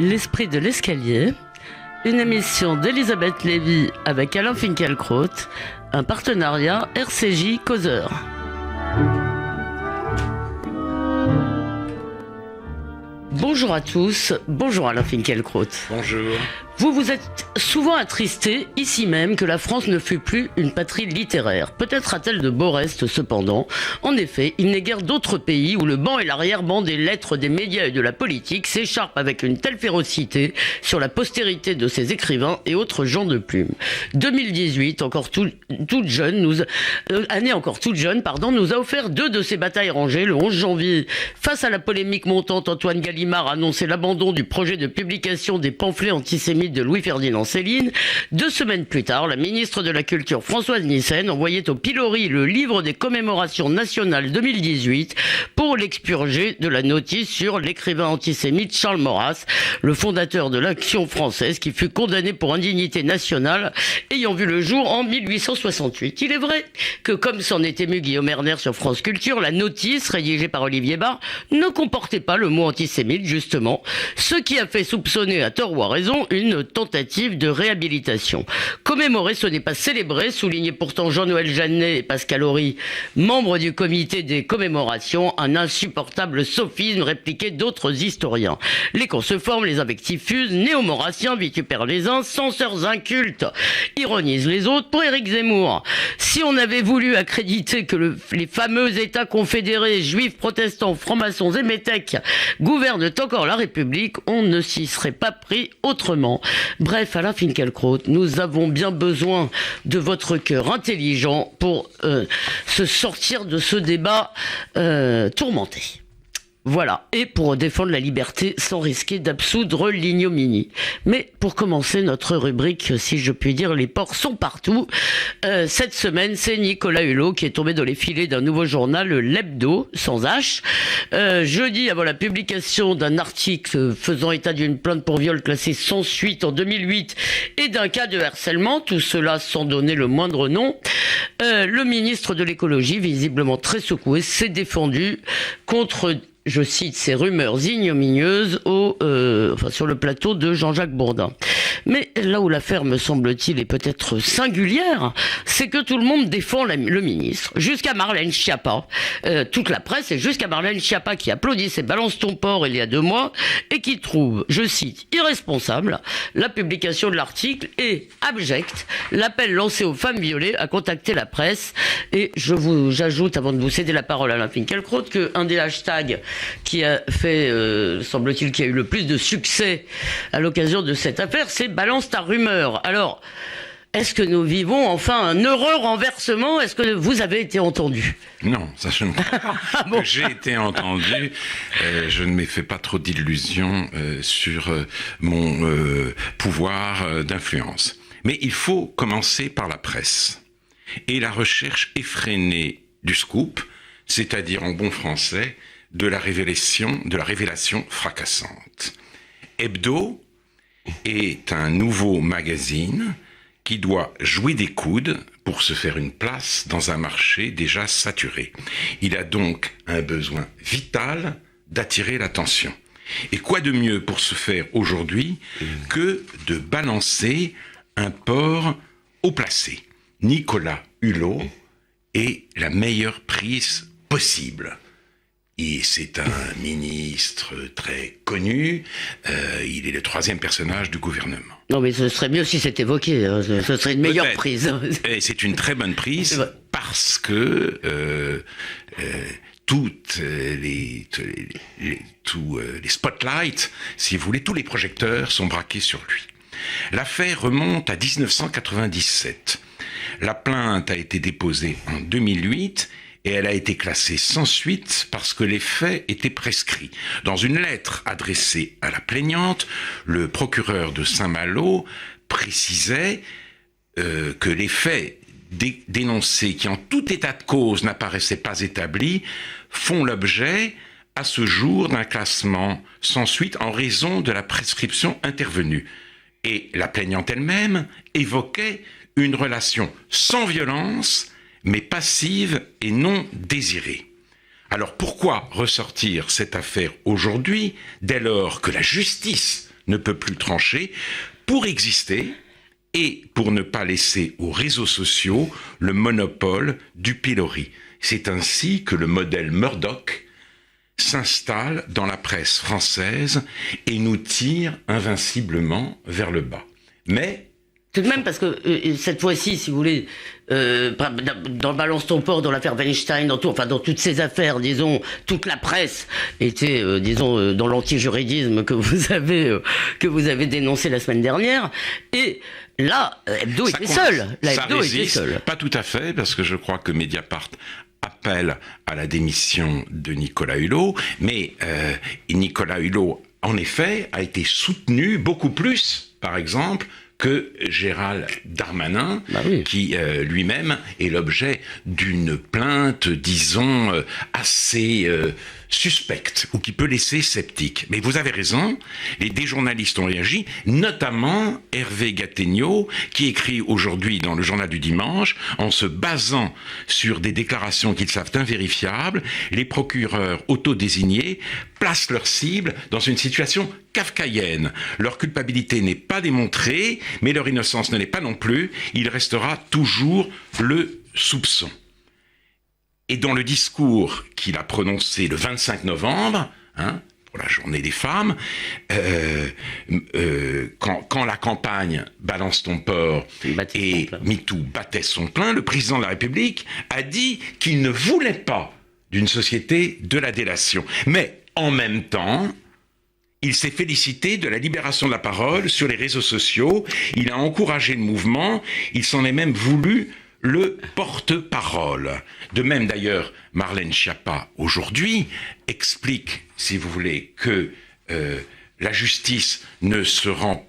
L'esprit de l'escalier, une émission d'Elisabeth Lévy avec Alain Finkielkraut, un partenariat RCJ Causeur. Bonjour à tous, bonjour Alain Finkielkraut. Bonjour. Vous vous êtes souvent attristé, ici même, que la France ne fût plus une patrie littéraire. Peut-être a-t-elle de beaux restes, cependant. En effet, il n'est guère d'autres pays où le banc et l'arrière-ban des lettres, des médias et de la politique s'écharpent avec une telle férocité sur la postérité de ces écrivains et autres gens de plume. 2018, encore toute jeune, année encore toute jeune, nous a offert deux de ces batailles rangées. Le 11 janvier, face à la polémique montante, Antoine Gallimard annonçait l'abandon du projet de publication des pamphlets antisémites de Louis-Ferdinand Céline. 2 semaines plus tard, la ministre de la Culture Françoise Nyssen envoyait au pilori le livre des commémorations nationales 2018 pour l'expurger de la notice sur l'écrivain antisémite Charles Maurras, le fondateur de l'Action française qui fut condamné pour indignité nationale ayant vu le jour en 1868. Il est vrai que, comme s'en est ému Guillaume Erner sur France Culture, la notice rédigée par Olivier Barr ne comportait pas le mot antisémite, justement, ce qui a fait soupçonner à tort ou à raison une tentative de réhabilitation. Commémorer, ce n'est pas célébrer, soulignait pourtant Jean-Noël Jeannet et Pascal Horry, membres du comité des commémorations, un insupportable sophisme répliqué d'autres historiens. Les cons se forment, les invectives fusent, néo-maurassiens vitupèrent les uns, censeurs incultes ironisent les autres. Pour Éric Zemmour, si on avait voulu accréditer que les fameux États confédérés, juifs, protestants, francs-maçons et métèques gouvernent encore la République, on ne s'y serait pas pris autrement. Bref, Alain Finkielkraut, nous avons bien besoin de votre cœur intelligent pour se sortir de ce débat tourmenté. Voilà, et pour défendre la liberté sans risquer d'absoudre l'ignominie. Mais pour commencer notre rubrique, si je puis dire, les porcs sont partout. Cette semaine, c'est Nicolas Hulot qui est tombé dans les filets d'un nouveau journal, l'Hebdo, sans H. Jeudi, avant la publication d'un article faisant état d'une plainte pour viol classée sans suite en 2008 et d'un cas de harcèlement, tout cela sans donner le moindre nom, le ministre de l'écologie, visiblement très secoué, s'est défendu contre, je cite, ces rumeurs ignominieuses sur le plateau de Jean-Jacques Bourdin. Mais là où l'affaire, me semble-t-il, est peut-être singulière, c'est que tout le monde défend le ministre. Jusqu'à Marlène Schiappa, toute la presse, et jusqu'à Marlène Schiappa qui applaudissait Balance ton porc il y a 2 mois, et qui trouve, je cite, irresponsable la publication de l'article et abjecte l'appel lancé aux femmes violées à contacter la presse. Et j'ajoute, avant de vous céder la parole à Alain Finkielkraut, qu'un des hashtags qui a fait, semble-t-il, qui a eu le plus de succès à l'occasion de cette affaire, c'est Balance ta rumeur. Alors, est-ce que nous vivons enfin un heureux renversement? Est-ce que vous avez été entendu? Non, ça je ne crois pas. Bon. J'ai été entendu. Je ne m'ai fait pas trop d'illusions sur mon pouvoir d'influence. Mais il faut commencer par la presse et la recherche effrénée du scoop, c'est-à-dire en bon français, de la révélation fracassante. Hebdo est un nouveau magazine qui doit jouer des coudes pour se faire une place dans un marché déjà saturé. Il a donc un besoin vital d'attirer l'attention. Et quoi de mieux pour se faire aujourd'hui que de balancer un porc haut placé. Nicolas Hulot est la meilleure prise possible. Et c'est un ministre très connu, il est le 3e personnage du gouvernement. Non mais ce serait mieux si c'était évoqué, hein. Ce serait une meilleure Peut-être. Prise. Et c'est une très bonne prise parce que tous les spotlights, si vous voulez, tous les projecteurs sont braqués sur lui. L'affaire remonte à 1997. La plainte a été déposée en 2008 et elle a été classée sans suite parce que les faits étaient prescrits. Dans une lettre adressée à la plaignante, le procureur de Saint-Malo précisait que les faits dénoncés, qui en tout état de cause n'apparaissaient pas établis, font l'objet à ce jour d'un classement sans suite en raison de la prescription intervenue. Et la plaignante elle-même évoquait une relation sans violence, mais passive et non désirée. Alors pourquoi ressortir cette affaire aujourd'hui, dès lors que la justice ne peut plus trancher pour exister et pour ne pas laisser aux réseaux sociaux le monopole du pilori. C'est ainsi que le modèle Murdoch s'installe dans la presse française et nous tire invinciblement vers le bas. Mais tout de même, parce que cette fois-ci, si vous voulez, dans Balance ton port, dans l'affaire Weinstein, dans toutes ces affaires, disons, toute la presse était, dans l'antijuridisme que vous avez dénoncé la semaine dernière. Et là, Hebdo était seul. Hebdo était seul. Pas tout à fait, parce que je crois que Mediapart appelle à la démission de Nicolas Hulot, mais Nicolas Hulot, en effet, a été soutenu beaucoup plus, par exemple, que Gérald Darmanin, qui lui-même est l'objet d'une plainte, disons, assez suspecte, ou qui peut laisser sceptique. Mais vous avez raison, des journalistes ont réagi, notamment Hervé Gattegno, qui écrit aujourd'hui dans le Journal du Dimanche, en se basant sur des déclarations qu'ils savent invérifiables, les procureurs autodésignés placent leur cible dans une situation kafkaïenne. Leur culpabilité n'est pas démontrée, mais leur innocence ne l'est pas non plus. Il restera toujours le soupçon. Et dans le discours qu'il a prononcé le 25 novembre, pour la journée des femmes, quand la campagne Balance ton port et MeToo battait son plein, le président de la République a dit qu'il ne voulait pas d'une société de la délation. Mais en même temps, il s'est félicité de la libération de la parole sur les réseaux sociaux, il a encouragé le mouvement, il s'en est même voulu le porte-parole. De même d'ailleurs, Marlène Schiappa, aujourd'hui, explique, si vous voulez, que la justice ne se rend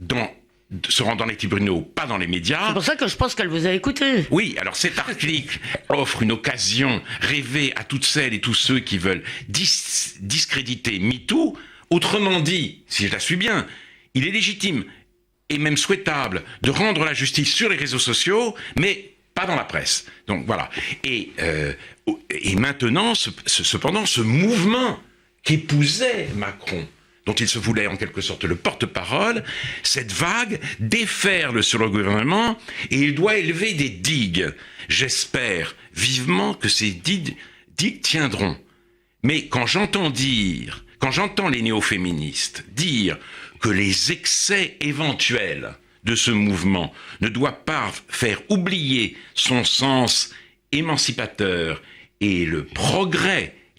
dans les tribunaux, pas dans les médias. C'est pour ça que je pense qu'elle vous a écouté. Oui, alors cet article offre une occasion rêvée à toutes celles et tous ceux qui veulent discréditer MeToo. Autrement dit, si je la suis bien, il est légitime et même souhaitable de rendre la justice sur les réseaux sociaux, mais pas dans la presse. Donc voilà. Et maintenant, cependant, ce mouvement qu'épousait Macron, dont il se voulait en quelque sorte le porte-parole, cette vague déferle sur le gouvernement et il doit élever des digues. J'espère vivement que ces digues tiendront. Mais quand j'entends les néo-féministes dire que les excès éventuels de ce mouvement ne doivent pas faire oublier son sens émancipateur et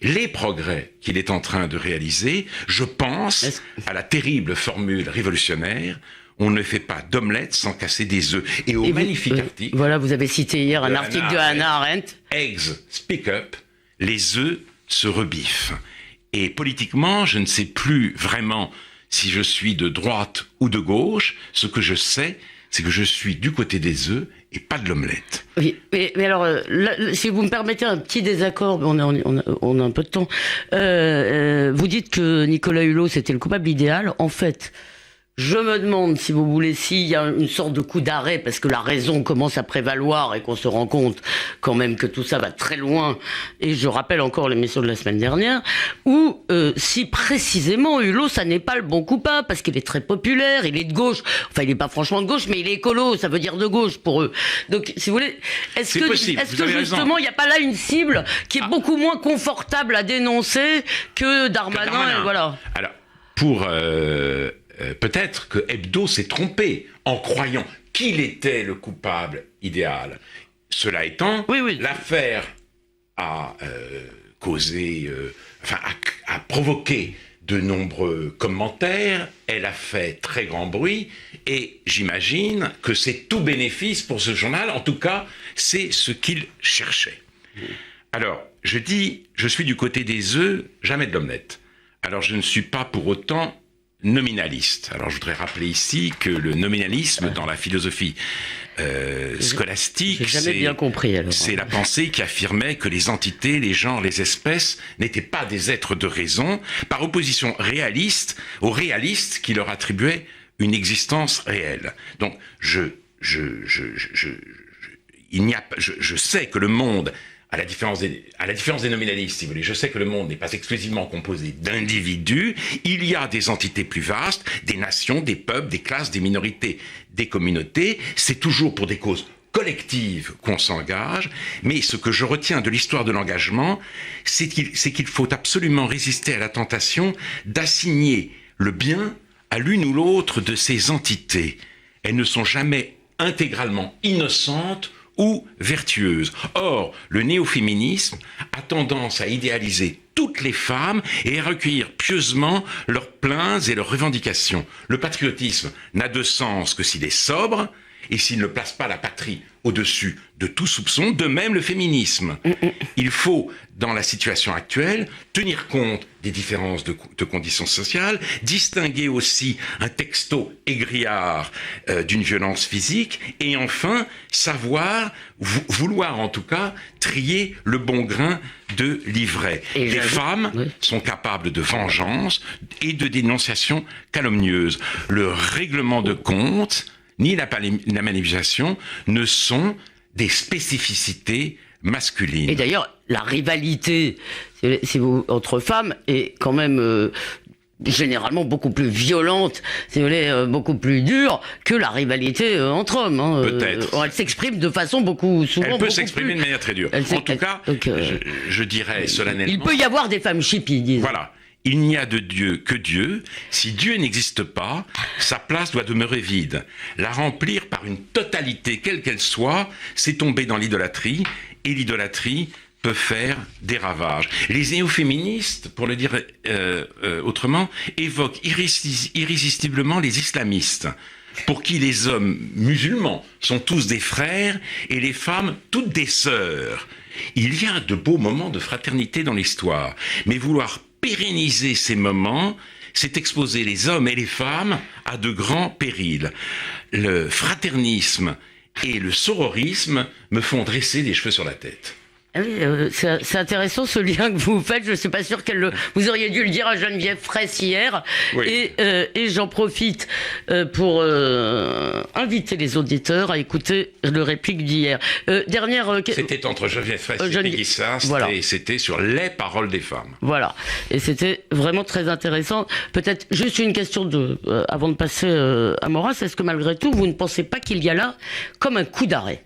les progrès qu'il est en train de réaliser, je pense à la terrible formule révolutionnaire: on ne fait pas d'omelette sans casser des œufs. Et au magnifique article... Voilà, vous avez cité hier un article de Hannah Arendt. Eggs speak up, les œufs se rebiffent. Et politiquement, je ne sais plus vraiment si je suis de droite ou de gauche. Ce que je sais, c'est que je suis du côté des œufs et pas de l'omelette. Oui, mais alors, là, si vous me permettez un petit désaccord, on a un peu de temps. Vous dites que Nicolas Hulot, c'était le coupable idéal. En fait, je me demande, si vous voulez, s'il y a une sorte de coup d'arrêt, parce que la raison commence à prévaloir et qu'on se rend compte quand même que tout ça va très loin, et je rappelle encore l'émission de la semaine dernière, ou si précisément Hulot, ça n'est pas le bon coupable, parce qu'il est très populaire, il est de gauche, enfin il n'est pas franchement de gauche, mais il est écolo, ça veut dire de gauche pour eux. Donc, si vous voulez, est-ce que justement, il n'y a pas là une cible qui est beaucoup moins confortable à dénoncer que Darmanin. Et voilà. Alors, pour... peut-être que Hebdo s'est trompé en croyant qu'il était le coupable idéal. Cela étant, l'affaire a causé, a provoqué de nombreux commentaires, elle a fait très grand bruit, et j'imagine que c'est tout bénéfice pour ce journal. En tout cas, c'est ce qu'il cherchait. Alors, je dis, je suis du côté des œufs, jamais de l'omelette. Alors, je ne suis pas pour autant nominaliste. Alors je voudrais rappeler ici que le nominalisme dans la philosophie scolastique, c'est la pensée qui affirmait que les entités, les genres, les espèces n'étaient pas des êtres de raison, par opposition aux réalistes qui leur attribuaient une existence réelle. Donc je sais que le monde à la différence des nominalistes, si vous voulez. Je sais que le monde n'est pas exclusivement composé d'individus. Il y a des entités plus vastes, des nations, des peuples, des classes, des minorités, des communautés. C'est toujours pour des causes collectives qu'on s'engage. Mais ce que je retiens de l'histoire de l'engagement, c'est qu'il faut absolument résister à la tentation d'assigner le bien à l'une ou l'autre de ces entités. Elles ne sont jamais intégralement innocentes ou vertueuses. Or, le néo-féminisme a tendance à idéaliser toutes les femmes et à recueillir pieusement leurs plaintes et leurs revendications. Le patriotisme n'a de sens que s'il est sobre et s'il ne place pas la patrie au-dessus de tout soupçon, de même le féminisme. Il faut, dans la situation actuelle, tenir compte des différences de conditions sociales, distinguer aussi un texto aigriard d'une violence physique, et enfin, vouloir en tout cas, trier le bon grain de l'ivraie. Les femmes sont capables de vengeance et de dénonciation calomnieuse. Le règlement de compte ni la manipulation ne sont des spécificités masculines. Et d'ailleurs, la rivalité entre femmes est quand même généralement beaucoup plus violente, si vous voulez, beaucoup plus dure que la rivalité entre hommes. Hein. Peut-être. Elle s'exprime de façon souvent. Elle peut s'exprimer de manière très dure. En tout cas, je dirais solennellement... Il peut y avoir des femmes chippies, disons. Voilà. Il n'y a de Dieu que Dieu. Si Dieu n'existe pas, sa place doit demeurer vide. La remplir par une totalité, quelle qu'elle soit, c'est tomber dans l'idolâtrie, et l'idolâtrie peut faire des ravages. Les néo-féministes, pour le dire autrement, évoquent irrésistiblement les islamistes, pour qui les hommes musulmans sont tous des frères et les femmes toutes des sœurs. Il y a de beaux moments de fraternité dans l'histoire, mais vouloir pérenniser ces moments, c'est exposer les hommes et les femmes à de grands périls. Le fraternisme et le sororisme me font dresser des cheveux sur la tête. Ah oui, c'est intéressant ce lien que vous faites. Je ne suis pas sûr vous auriez dû le dire à Geneviève Fraisse hier. Oui. Et j'en profite pour inviter les auditeurs à écouter le réplique d'hier. C'était entre Geneviève Fraisse et Peggy Sast, voilà. Et c'était sur les paroles des femmes. Voilà. Et c'était vraiment très intéressant. Peut-être juste une question avant de passer à Maurras. Est-ce que malgré tout, vous ne pensez pas qu'il y a là comme un coup d'arrêt ?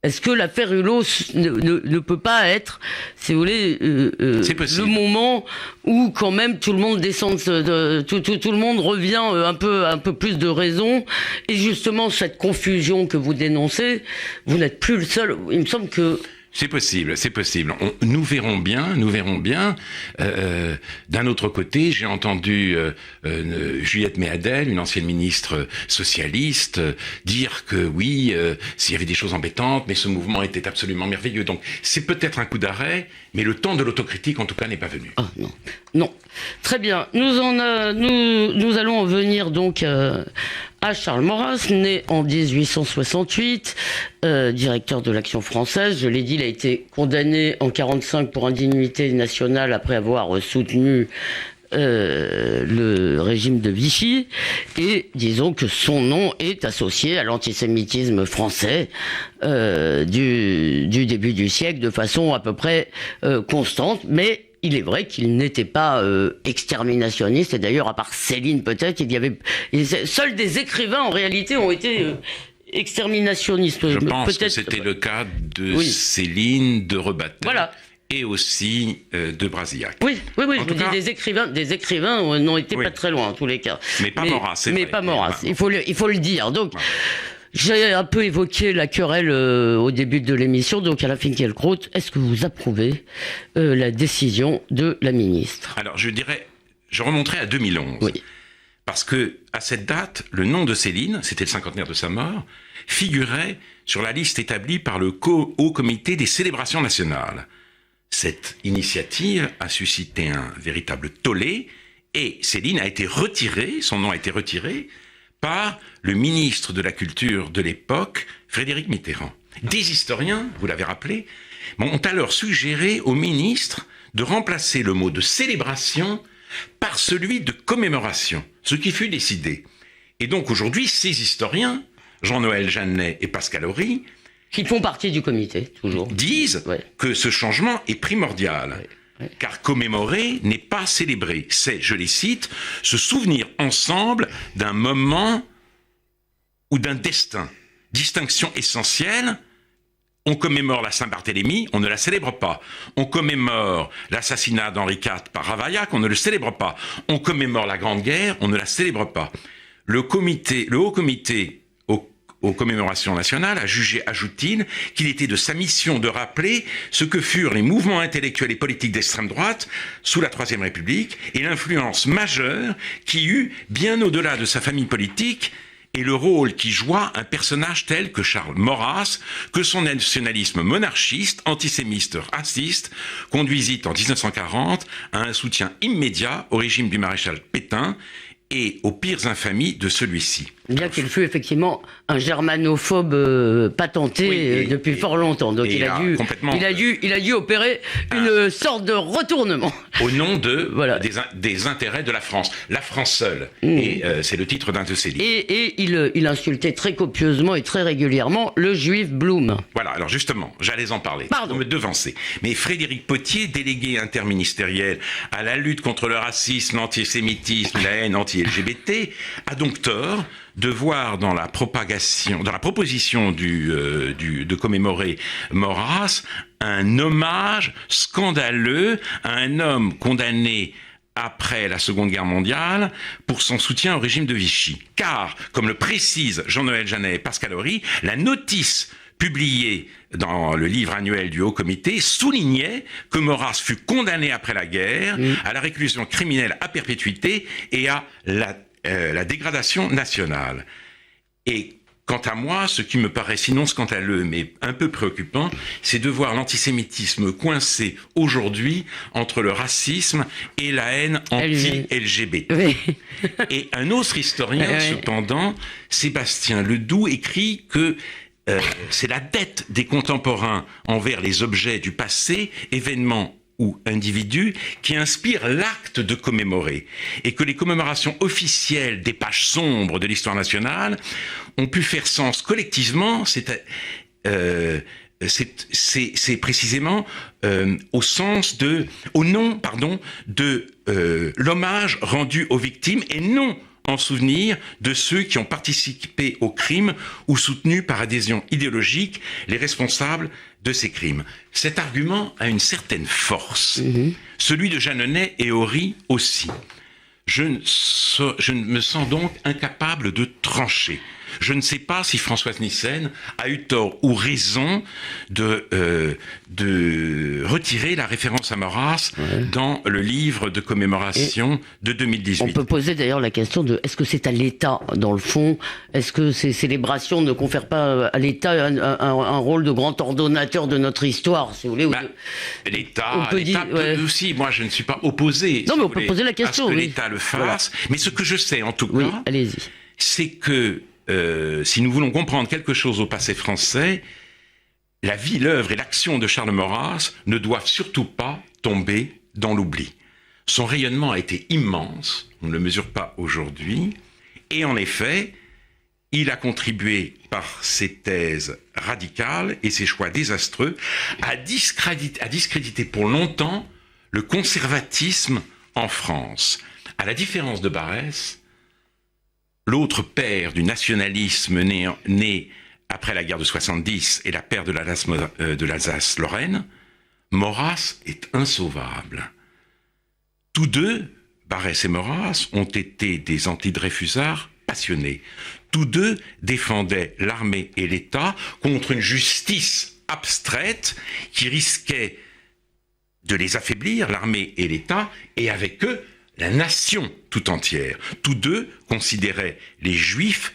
Est-ce que l'affaire Hulot ne peut pas être, si vous voulez, le moment où quand même tout le monde descend, tout le monde revient un peu plus de raison, et justement cette confusion que vous dénoncez, vous n'êtes plus le seul. Il me semble que c'est possible. Nous verrons bien. D'un autre côté, j'ai entendu Juliette Méadel, une ancienne ministre socialiste, dire que oui, s'il y avait des choses embêtantes, mais ce mouvement était absolument merveilleux. Donc c'est peut-être un coup d'arrêt, mais le temps de l'autocritique, en tout cas, n'est pas venu. Ah non. Très bien. Nous allons en venir donc à Charles Maurras, né en 1868, directeur de l'Action française. Je l'ai dit, il a été condamné en 1945 pour indignité nationale après avoir soutenu le régime de Vichy. Et disons que son nom est associé à l'antisémitisme français du début du siècle de façon à peu près constante, mais il est vrai qu'il n'était pas exterminationniste, et d'ailleurs, à part Céline peut-être, seuls des écrivains en réalité ont été exterminationnistes. Je pense que c'était le cas de Céline, de Rebattet. Voilà. Et aussi de Brasillac. Oui, je vous dis, des écrivains n'ont été pas très loin en tous les cas. Mais pas Maurras, c'est vrai. Mais pas Maurras, il faut le dire. Donc, j'ai un peu évoqué la querelle au début de l'émission, donc à la Finkielkraut, est-ce que vous approuvez la décision de la ministre ? Alors je remonterai à 2011. Oui. Parce que à cette date, le nom de Céline, c'était le cinquantenaire de sa mort, figurait sur la liste établie par le Haut Comité des célébrations nationales. Cette initiative a suscité un véritable tollé, et Céline son nom a été retiré par le ministre de la Culture de l'époque, Frédéric Mitterrand. Des historiens, vous l'avez rappelé, ont alors suggéré au ministre de remplacer le mot de célébration par celui de commémoration, ce qui fut décidé. Et donc aujourd'hui, ces historiens, Jean-Noël Jeannet et Pascal Horry, Qui font partie du comité, toujours. Disent que ce changement est primordial. Car commémorer n'est pas célébrer. C'est, je les cite, se souvenir ensemble d'un moment ou d'un destin. Distinction essentielle. On commémore la Saint-Barthélemy, on ne la célèbre pas. On commémore l'assassinat d'Henri IV par Ravaillac, on ne le célèbre pas. On commémore la Grande Guerre, on ne la célèbre pas. Le Haut Comité aux commémorations nationales a jugé, ajoute-t-il, qu'il était de sa mission de rappeler ce que furent les mouvements intellectuels et politiques d'extrême droite sous la Troisième République et l'influence majeure qui eut, bien au-delà de sa famille politique, et le rôle qui joua un personnage tel que Charles Maurras, que son nationalisme monarchiste, antisémite, raciste, conduisit en 1940 à un soutien immédiat au régime du maréchal Pétain et aux pires infamies de celui-ci. Bien qu'il fût effectivement un germanophobe patenté depuis fort longtemps. Donc il a dû opérer une sorte de retournement. Au nom des intérêts de la France. La France seule. Et c'est le titre d'un de ses livres. Et il insultait très copieusement et très régulièrement le juif Blum. Voilà, alors justement, j'allais en parler. Pardon. Pour me devancer. Mais Frédéric Pottier, délégué interministériel à la lutte contre le racisme, l'antisémitisme, la haine anti-LGBT, a donc tort de voir dans la proposition de commémorer Maurras, un hommage scandaleux à un homme condamné après la Seconde Guerre mondiale pour son soutien au régime de Vichy. Car, comme le précisent Jean-Noël Jeannet et Pascal Horry, la notice publiée dans le livre annuel du Haut Comité soulignait que Maurras fut condamné après la guerre à la réclusion criminelle à perpétuité et à la dégradation nationale. Et quant à moi, ce qui me paraît sinon scandaleux, mais un peu préoccupant, c'est de voir l'antisémitisme coincé aujourd'hui entre le racisme et la haine anti-LGBT. Oui. Et un autre historien, cependant, Sébastien Ledoux, écrit que c'est la dette des contemporains envers les objets du passé, événements ou individus, qui inspire l'acte de commémorer, et que les commémorations officielles des pages sombres de l'histoire nationale ont pu faire sens collectivement, c'est précisément au nom de l'hommage rendu aux victimes et non en souvenir de ceux qui ont participé au crime ou soutenu par adhésion idéologique les responsables de ces crimes. Cet argument a une certaine force. Celui de Jeanneney et Horry aussi. Je ne me sens donc incapable de trancher. Je ne sais pas si Françoise Nyssen a eu tort ou raison de retirer la référence à Maurras dans le livre de commémoration de 2018. On peut poser d'ailleurs la question de est-ce que c'est à l'État, dans le fond, est-ce que ces célébrations ne confèrent pas à l'État un rôle de grand ordonnateur de notre histoire, si vous voulez l'État peut aussi, moi je ne suis pas opposé non, mais on peut poser la question, à ce que l'État le fasse, mais ce que je sais en tout cas, c'est que si nous voulons comprendre quelque chose au passé français, la vie, l'œuvre et l'action de Charles Maurras ne doivent surtout pas tomber dans l'oubli. Son rayonnement a été immense, on ne le mesure pas aujourd'hui, et en effet, il a contribué par ses thèses radicales et ses choix désastreux à discréditer pour longtemps le conservatisme en France. À la différence de Barrès, l'autre père du nationalisme né après la guerre de 70 et la perte de l'Alsace-Lorraine, Maurras est insauvable. Tous deux, Barrès et Maurras, ont été des antidreyfusards passionnés. Tous deux défendaient l'armée et l'État contre une justice abstraite qui risquait de les affaiblir, l'armée et l'État, et avec eux, la nation tout entière. Tous deux considéraient les Juifs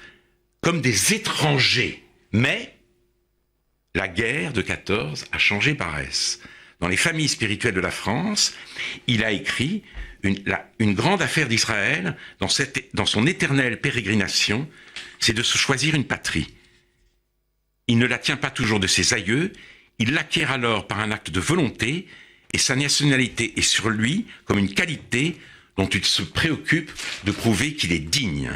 comme des étrangers. Mais la guerre de 14 a changé Barrès. Dans les familles spirituelles de la France, il a écrit une grande affaire d'Israël dans son éternelle pérégrination, c'est de se choisir une patrie. Il ne la tient pas toujours de ses aïeux, il l'acquiert alors par un acte de volonté, et sa nationalité est sur lui comme une qualité dont il se préoccupe de prouver qu'il est digne.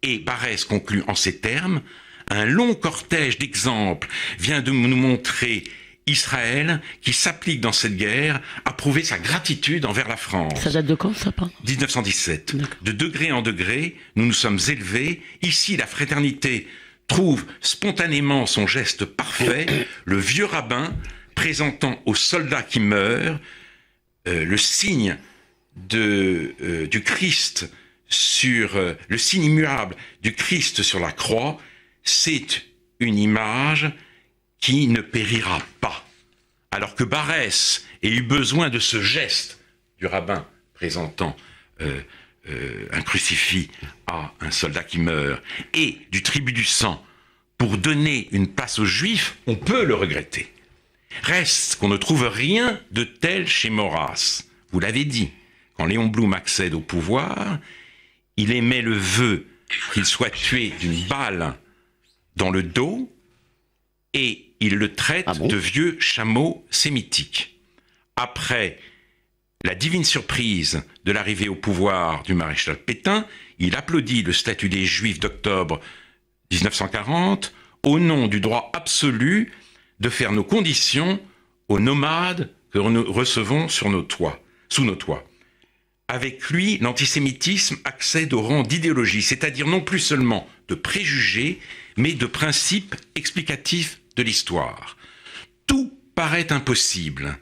Et Barrès conclut en ces termes: Un long cortège d'exemples vient de nous montrer Israël, qui s'applique dans cette guerre, à prouver sa gratitude envers la France. Ça date de quand, ça, pardon ? 1917. De degré en degré, nous nous sommes élevés. Ici, la fraternité trouve spontanément son geste parfait. Le vieux rabbin présentant aux soldats qui meurent le signe du Christ le signe immuable du Christ sur la croix, c'est une image qui ne périra pas. Alors que Barès ait eu besoin de ce geste du rabbin présentant un crucifix à un soldat qui meurt et du tribut du sang pour donner une place aux Juifs, on peut le regretter. Reste qu'on ne trouve rien de tel chez Maurras. Vous l'avez dit, quand Léon Blum accède au pouvoir, il émet le vœu qu'il soit tué d'une balle dans le dos et il le traite de vieux chameau sémitique. Après la divine surprise de l'arrivée au pouvoir du maréchal Pétain, il applaudit le statut des Juifs d'octobre 1940 au nom du droit absolu de faire nos conditions aux nomades que nous recevons sous nos toits. Avec lui, l'antisémitisme accède au rang d'idéologie, c'est-à-dire non plus seulement de préjugés, mais de principes explicatifs de l'histoire. Tout paraît impossible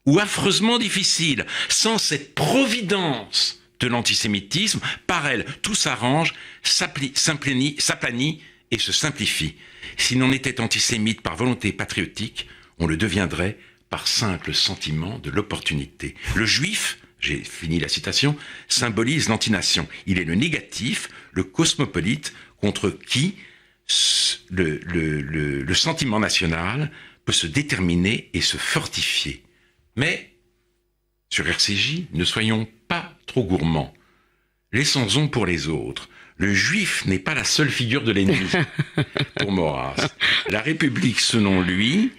ou affreusement difficile sans cette providence de l'antisémitisme. Par elle, tout s'arrange, s'aplanit et se simplifie. Si l'on était antisémite par volonté patriotique, on le deviendrait par simple sentiment de l'opportunité. Le juif, j'ai fini la citation, symbolise l'antination. Il est le négatif, le cosmopolite contre qui le sentiment national peut se déterminer et se fortifier. Mais, sur RCJ, ne soyons pas trop gourmands. Laissons-en pour les autres. Le juif n'est pas la seule figure de l'ennemi pour Maurras. La République, selon lui,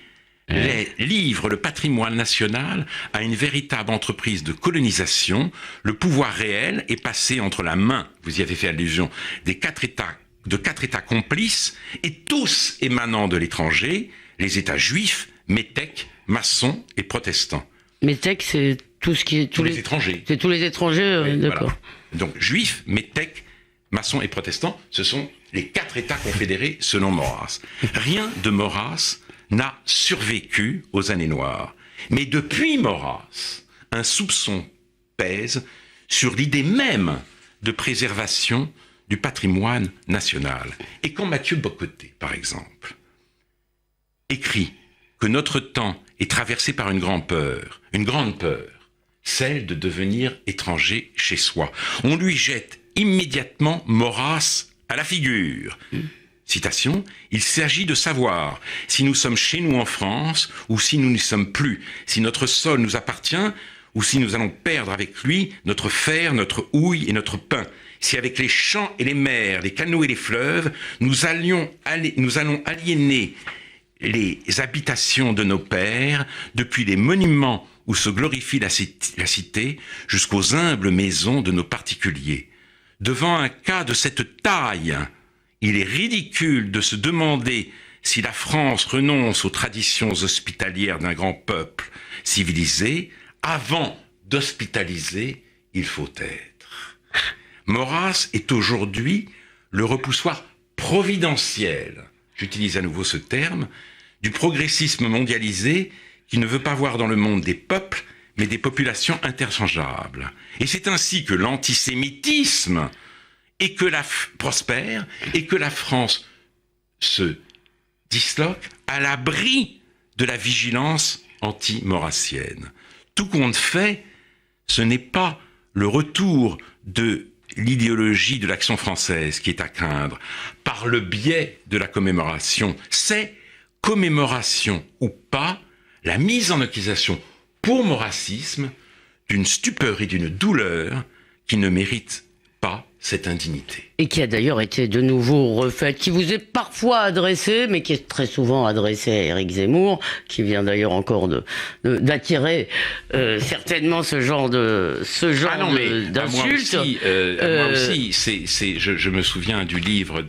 livre le patrimoine national à une véritable entreprise de colonisation. Le pouvoir réel est passé entre la main, vous y avez fait allusion, de quatre États complices et tous émanant de l'étranger, les États juifs, métèques, maçons et protestants. Métèques, c'est tout ce qui est tous les étrangers. C'est tous les étrangers, oui, d'accord. Voilà. Donc juifs, métèques, maçons et protestants, ce sont les 4 États confédérés selon Maurras. Rien de Maurras n'a survécu aux années noires. Mais depuis Maurras, un soupçon pèse sur l'idée même de préservation du patrimoine national. Et quand Mathieu Bocoté, par exemple, écrit que notre temps est traversé par une grande peur, celle de devenir étranger chez soi, on lui jette immédiatement Maurras à la figure. Citation, « Il s'agit de savoir si nous sommes chez nous en France ou si nous n'y sommes plus, si notre sol nous appartient ou si nous allons perdre avec lui notre fer, notre houille et notre pain. Si avec les champs et les mers, les canaux et les fleuves, nous allons aliéner les habitations de nos pères, depuis les monuments où se glorifie la cité, jusqu'aux humbles maisons de nos particuliers. Devant un cas de cette taille, il est ridicule de se demander si la France renonce aux traditions hospitalières d'un grand peuple civilisé. Avant d'hospitaliser, il faut être. Maurras est aujourd'hui le repoussoir providentiel, j'utilise à nouveau ce terme, du progressisme mondialisé qui ne veut pas voir dans le monde des peuples, mais des populations interchangeables. Et c'est ainsi que l'antisémitisme prospère et que la France se disloque à l'abri de la vigilance anti-maurassienne. Tout compte fait, ce n'est pas le retour de l'idéologie de l'Action française qui est à craindre par le biais de la commémoration. C'est, commémoration ou pas, la mise en accusation pour maurassisme d'une stupeur et d'une douleur qui ne méritent pas cette indignité. Et qui a d'ailleurs été de nouveau refaite, qui vous est parfois adressée, mais qui est très souvent adressée à Éric Zemmour, qui vient d'ailleurs encore d'attirer certainement ce genre d'insultes. Moi aussi, je me souviens du livre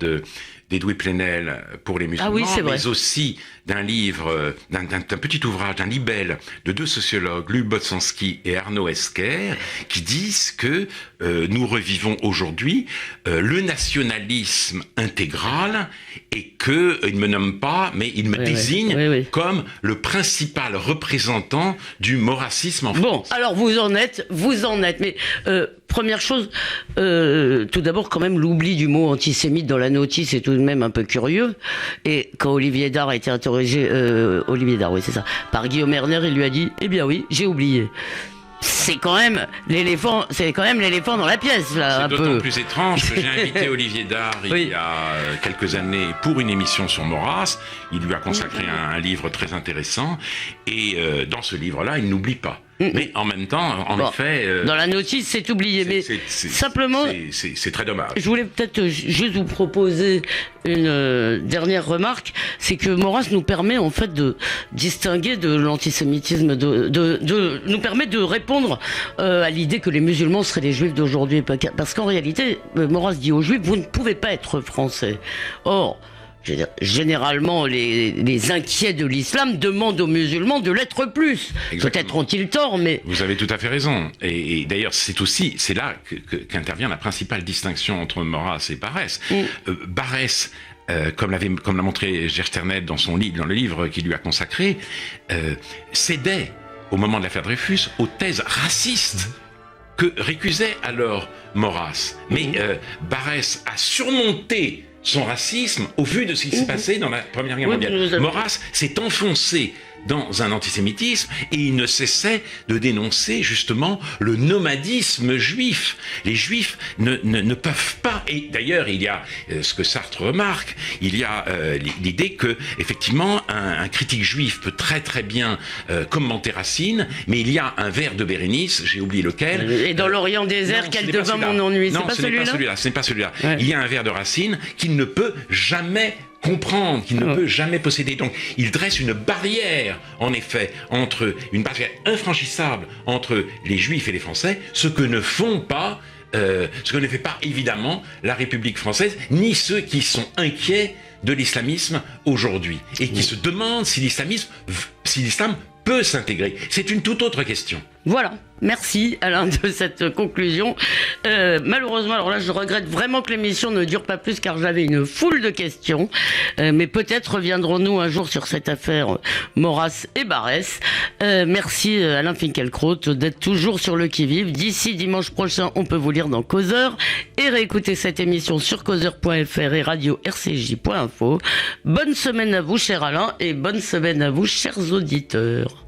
d'Edoui Plenel pour les musulmans, mais aussi d'un livre, d'un petit ouvrage, d'un libelle de 2 sociologues, Luc Boltanski et Arnaud Esquer, qui disent que nous revivons aujourd'hui le nationalisme intégral et que il me nomme pas, mais il me désigne comme le principal représentant du maurassisme en France. Bon, alors vous en êtes, mais première chose, tout d'abord quand même l'oubli du mot antisémite dans la notice est tout de même un peu curieux. Et quand Olivier Dard a été interrogé, par Guillaume Erner, il lui a dit « Eh bien oui, j'ai oublié ». C'est quand même l'éléphant dans la pièce, là, un peu. C'est d'autant plus étrange que j'ai invité Olivier Dard il y a quelques années pour une émission sur Maurras. Il lui a consacré un livre très intéressant. Et dans ce livre-là, il n'oublie pas. Mais en même temps, en effet... dans la notice, c'est oublié. Mais simplement... C'est très dommage. Je voulais peut-être juste vous proposer une dernière remarque. C'est que Maurras nous permet en fait de distinguer de l'antisémitisme, nous permet de répondre à l'idée que les musulmans seraient les juifs d'aujourd'hui. Parce qu'en réalité, Maurras dit aux juifs, vous ne pouvez pas être français. Or... généralement, les inquiets de l'islam demandent aux musulmans de l'être plus. Peut-être ont-ils tort, mais... Vous avez tout à fait raison. Et d'ailleurs, c'est là qu'intervient la principale distinction entre Maurras et Barrès. Barrès, comme l'a montré Gersternet dans le livre qu'il lui a consacré, cédait, au moment de l'affaire Dreyfus, aux thèses racistes que récusait alors Maurras. Mais Barrès a surmonté son racisme au vu de ce qui s'est passé dans la Première Guerre mondiale. Maurras s'est enfoncé dans un antisémitisme et il ne cessait de dénoncer justement le nomadisme juif. Les juifs ne peuvent pas, et d'ailleurs il y a ce que Sartre remarque, il y a l'idée que effectivement un critique juif peut très très bien commenter Racine, mais il y a un vers de Bérénice, j'ai oublié lequel. Et dans l'Orient désert, quel devint mon ennui. Non, ce n'est pas celui-là. Ouais. Il y a un vers de Racine qu'il ne peut jamais comprendre, qu'il ne peut jamais posséder. Donc, il dresse une barrière, en effet, une barrière infranchissable entre les Juifs et les Français, ce que ne fait pas évidemment la République française, ni ceux qui sont inquiets de l'islamisme aujourd'hui et qui se demandent si l'islam peut s'intégrer. C'est une toute autre question. Voilà, merci Alain de cette conclusion. Malheureusement, alors là je regrette vraiment que l'émission ne dure pas plus car j'avais une foule de questions, mais peut-être reviendrons-nous un jour sur cette affaire Maurras et Barrès. Merci Alain Finkielkraut d'être toujours sur le qui-vive. D'ici dimanche prochain, on peut vous lire dans Causeur et réécouter cette émission sur causeur.fr et radio-rcj.info. Bonne semaine à vous cher Alain et bonne semaine à vous chers auditeurs.